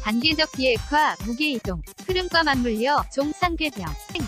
단계적 비핵화, 무게이동, 흐름과 맞물려 종 상궤병,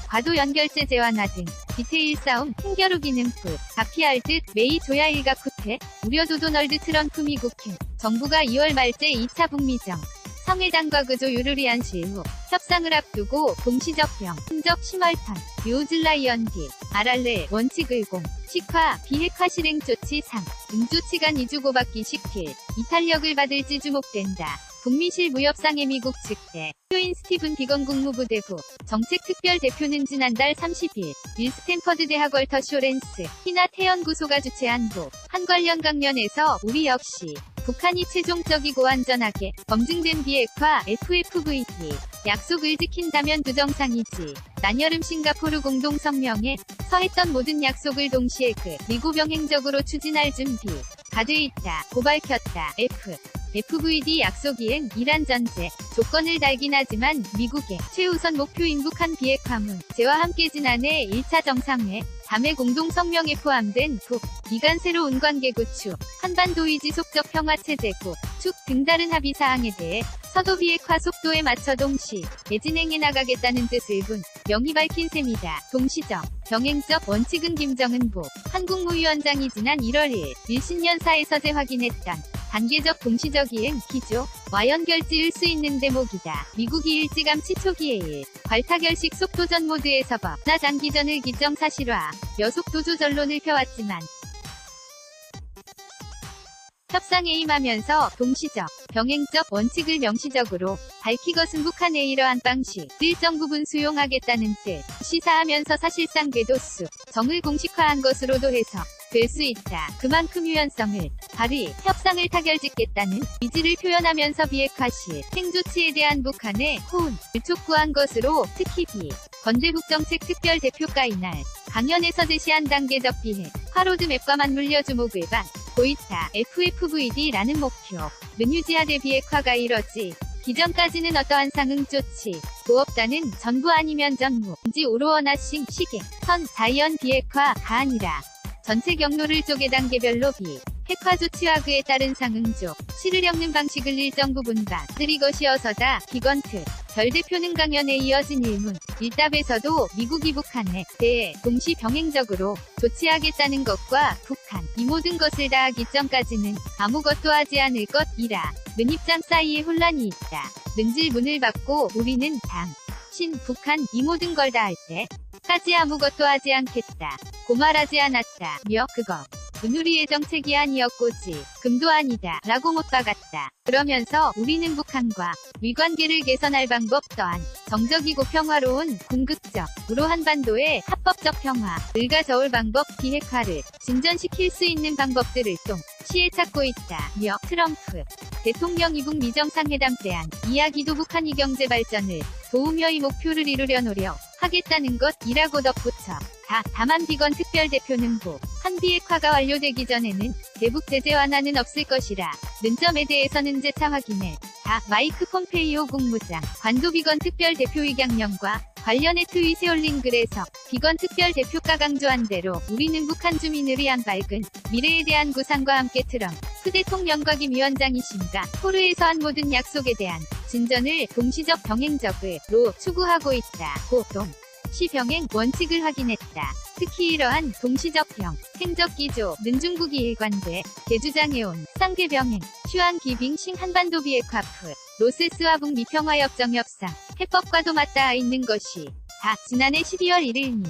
과도 연결제 재완화 등 디테일 싸움, hin겨루기 능프, 가피할 듯 메이 조야 일각 후퇴, 우려도 도널드 트럼프 미국행, 정부가 2월 말째 2차 북미정 성회담과 그조 유르리안 실무, 협상을 앞두고 동시적병, 흔적 심얼턴, 뉴질라이언디, 아랄레, 원칙을공, 식화, 비핵화 실행 조치 상, 응조치 간 이주고받기 시킬, 이탈력을 받을지 주목된다. 북미실 무협상의 미국 측대 표인 스티븐 비건 국무부대부 정책특별대표는 지난달 30일 윌 스탠퍼드 대학 월터 쇼렌스 피나 태연구소가 주최한 한 관련 강연에서 우리 역시 북한이 최종적이고 완전하게 검증된 비핵화 FFVD 약속을 지킨다면 부정상이지. 난여름 싱가포르 공동성명에 서했던 모든 약속을 동시에 그리고 병행적으로 추진할 준비 가돼 있다 고 밝혔다. FVD 약속 이행, 이란 전제, 조건을 달긴 하지만 미국의 최우선 목표인 북한 비핵화 문제와 함께 지난해 1차 정상회, 담의 공동성명에 포함된 미간 새로운 관계 구축, 한반도의 지속적 평화체제 구축 등 다른 합의사항에 대해 서도 비핵화 속도에 맞춰 동시 진행해 나가겠다는 뜻을 명히 밝힌 셈이다. 동시적, 병행적 원칙은 김정은 한국무위원장이 지난 1월 1일 밀신년사에서 재확인했던 단계적 동시적 이행 기조와 연결지을 수 있는 대목이다. 미국이 일찌감치 초기에 괄타결식 속도전 모드에서 나 장기전을 기정사실화, 여속도 조절론을 펴왔지만 협상에 임하면서 동시적, 병행적 원칙을 명시적으로 밝히것은 북한의 이러한 방식을 일정 부분 수용하겠다는 뜻, 시사하면서 사실상 궤도수, 정을 공식화한 것으로도 해석 될 수 있다. 그만큼 유연성을 발휘, 협상을 타결짓겠다는 의지를 표현하면서 비핵화 시 행조치에 대한 북한의 호응을 촉구한 것으로 특히 건대북정책 특별대표가 이날 강연에서 제시한 단계적 비핵화 로드맵과 맞물려 주목을 받고 있다. FFVD라는 목표는 유지하되 비핵화가 이뤄지 기전까지는 어떠한 상응 조치 없다는 전부 아니면 전무인지 오로어나싱 시계 선 자이언 비핵화가 아니라 전체 경로를 쪼개 단계별로 핵화 조치와 그에 따른 상응조, 실을 엮는 방식을 일정 부분 받을 것이어서다. 기건트 별 대표는 강연에 이어진 일답에서도 미국이 북한에 대해 동시 병행적으로 조치하겠다는 것과 북한 이 모든 것을 다 하기 전까지는 아무것도 하지 않을 것이라 는 입장 사이에 혼란이 있다. 는 질문을 받고 우리는 북한 이 모든 걸 다 할 때까지 아무것도 하지 않겠다 고 말하지 않았다며 그건 우리의 정책이 아니었고지 금도 아니다 라고 못 박았다. 그러면서 우리는 북한과 위관계를 개선할 방법 또한 정적이고 평화로운 궁극적으로 한반도의 합법적 평화를 가져올 방법 비핵화를 진전시킬 수 있는 방법들을 동시에 찾고 있다며 트럼프 대통령이 북미정상회담 때한 이야기도 북한이 경제 발전을 도우며 이 목표를 이루려 노력하겠다는 것이라고 덧붙여 다만 비건 특별대표는 한 비핵화가 완료되기 전에는 대북 제재 완화는 없을 것이라 는 점에 대해서는 재차 확인해 마이크 폼페이오 국무장 관도 비건 특별대표의 강령과 관련해 트윗에 올린 글에서 비건 특별대표가 강조한 대로 우리는 북한 주민을 위한 밝은 미래에 대한 구상과 함께 트럼프 대통령과 김 위원장이신가 포르에서 한 모든 약속에 대한 진전을 동시적 병행적으로 추구하고 있다. 시 병행 원칙을 확인했다. 특히 이러한 동시적 행적 기조는 중국이 일관돼 대주장해온 쌍계 병행, 슈안 기빙싱 한반도 비핵화 로세스와 북미 평화협정 협상, 해법과도 맞닿아 있는 것이 지난해 12월 1일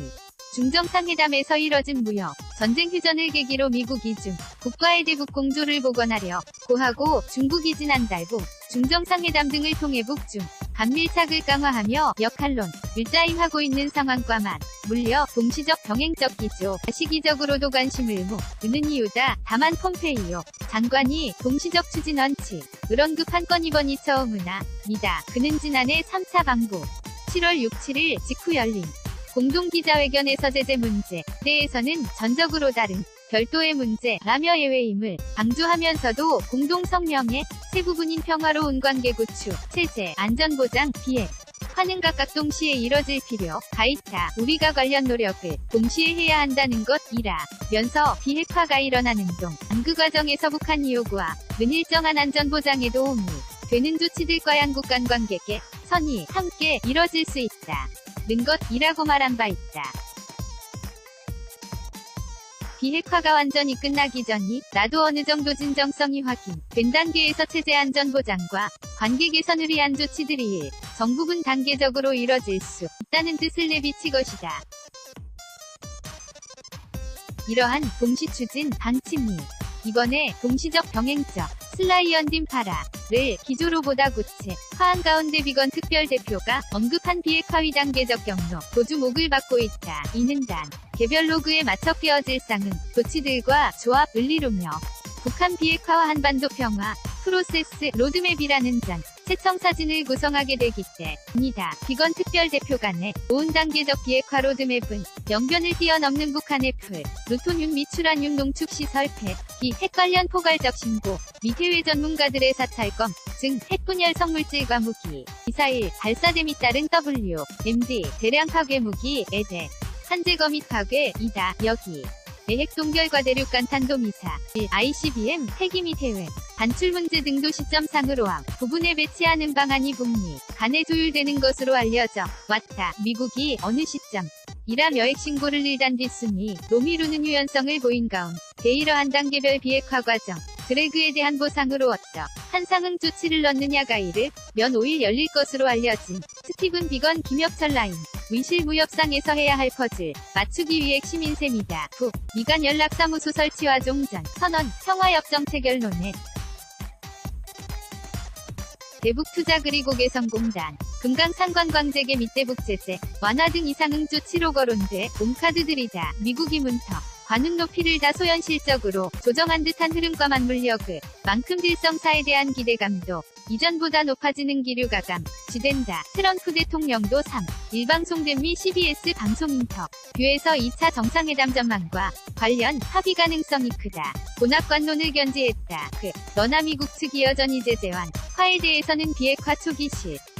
중정상회담에서 이뤄진 무역, 전쟁 휴전을 계기로 미국이 중국과의 대북 공조를 복원하려고 하고 중국이 지난달 중정상회담 등을 통해 북중 간밀착을 강화하며 역할론을 짜임하고 있는 상황과 맞물려 동시적 병행적 기조, 시기적으로도 관심을 모으는 이유다. 다만 폼페이오 장관이 동시적 추진 원칙을 언급한 건 이번이 처음이다. 그는 지난해 3차 방북 7월 6, 7일 직후 열린 공동기자회견에서 제재 문제에 대해서는 전적으로 다른 별도의 문제라며 예외임을 강조하면서도 공동성명의 세 부분인 평화로운 관계 구축, 체제, 안전보장, 비핵화는 각각 동시에 이뤄질 필요가 있다. 우리가 관련 노력을 동시에 해야 한다는 것이라면서 비핵화가 일어나는 그 과정에서 북한이 요구하는 일정한 안전보장에 도움이 되는 조치들과 양국 간 관계에 선이 함께 이뤄질 수 있다. 는 것이라고 말한 바 있다. 비핵화가 완전히 끝나기 전이 나도 어느 정도 진정성이 확인된 단계에서 체제 안전 보장과 관계 개선을 위한 조치들이 정부분 단계적으로 이뤄질 수 있다는 뜻을 내비치 것이다. 이러한 동시 추진 방침이 이번에 동시적 병행적 슬라이언딘 파라를 기조로 보다 구체화한 가운데 비건 특별대표가 언급한 비핵화 위단계적 경로 도주목을 받고 있다. 이는 단 개별 로그에 맞춰 띄어질 쌍은 조치들과 조합을 이루며 북한 비핵화와 한반도 평화 프로세스 로드맵이라는 체청 사진을 구성하게 되기 때문이다. 비건 특별대표 간의 5단계적 비핵화 로드맵은 영변을 뛰어넘는 북한의 루토늄 및 추라늄 농축 시설 폐기 핵 관련 포괄적 신고 및 해외 전문가들의 사찰검 등 핵분열 성물질과 무기, 미사일, 발사됨이 따른 WMD 대량 파괴 무기에 대해 한제거 및 파괴이다. 여기 핵 동결과 대륙간 탄도미사일, ICBM, 핵이 및 해외 반출 문제 등도 시점상으로 부분에 배치하는 방안이 북미 간에 조율되는 것으로 알려져 왔다. 미국이 어느 시점 이라며 핵 신고를 일단 뒷순위 로미루는 유연성을 보인 가운데 이러한 단계별 비핵화 과정 드래그에 대한 보상으로 어떠한 상응 조치를 넣느냐가 이르면 5일 열릴 것으로 알려진 스티븐 비건 김혁철 라인 위실 무협상에서 해야 할 퍼즐 맞추기 위해 시민셈이다. 미간 연락사무소 설치와 종전 선언 평화협정 체결론에 대북투자 그리고 개성공단 금강산관광재개 및 대북제재 완화 등 이상응 조치로 거론돼 온 카드들이다. 미국이 문턱 관훈 높이를 다소 현실적으로 조정한 듯한 흐름과 맞물려 그만큼 dil성사에 대한 기대감도 이전보다 높아지는 기류가 감지된다. 트럼프 대통령도 3일 방송된 미 CBS 방송 인터뷰에서 2차 정상회담 전망과 관련 합의 가능성이 크다. 본학관론을 견지했다. 그러나 미국 측이 여전히 제재완 화에 대해서는 비핵화 초기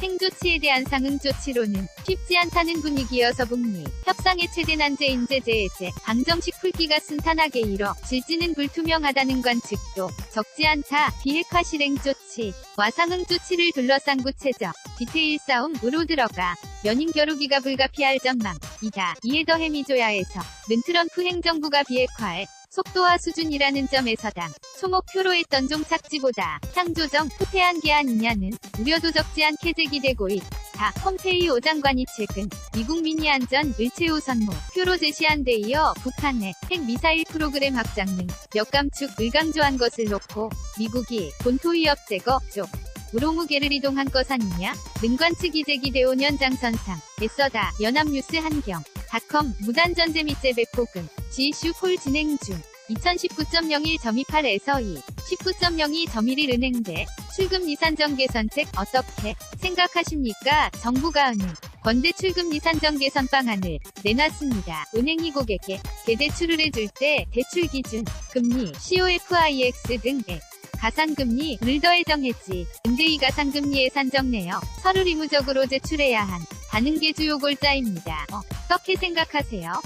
행조치에 대한 상응 조치로는 쉽지 않다는 분위기여서 북미 협상의 최대 난제인 제재 해제 방정식 풀기가 순탄하게 이뤄질지는 불투명하다는 관측도 적지 않다. 비핵화 실행 조치와 상응 조치를 둘러싼 구체적 디테일 싸움으로 들어가 연인 겨루기가 불가피할 전망이다. 이에 더해 미조야에서 는 트럼프 행정부가 비핵화의 속도와 수준이라는 점에서 당 소목표로 했던 종착지보다 향조정 후퇴한 게 아니냐는 우려도 적지 않게 제기되고 있다. 폼페이오 장관이 최근 미국 미니안전을 최우 선목표로 제시한 데 이어 북한의 핵미사일 프로그램 확장 등 몇 감축을 강조한 것을 놓고 미국이 본토 위협 제거 쪽 우로 무게를 이동한 것 아니냐 는 관측이 제기되온 연장선상 애써다. 연합뉴스 한경.com 무단전제 및 재배포금 지이슈 폴 진행 중 2019.01.28에서 19.02.11 은행대 출금 이산정 개선책 어떻게 생각하십니까? 정부가 은행 건대 출금 이산정 개선 방안을 내놨습니다. 은행이 고객에 대대출을 해줄 때 대출 기준, 금리, COFIX 등의 가산금리를 더해 정했지. 근데 이 가산금리에 산정내어 서류 의무적으로 제출해야 한다는 게 주요 골자입니다. 어떻게 생각하세요?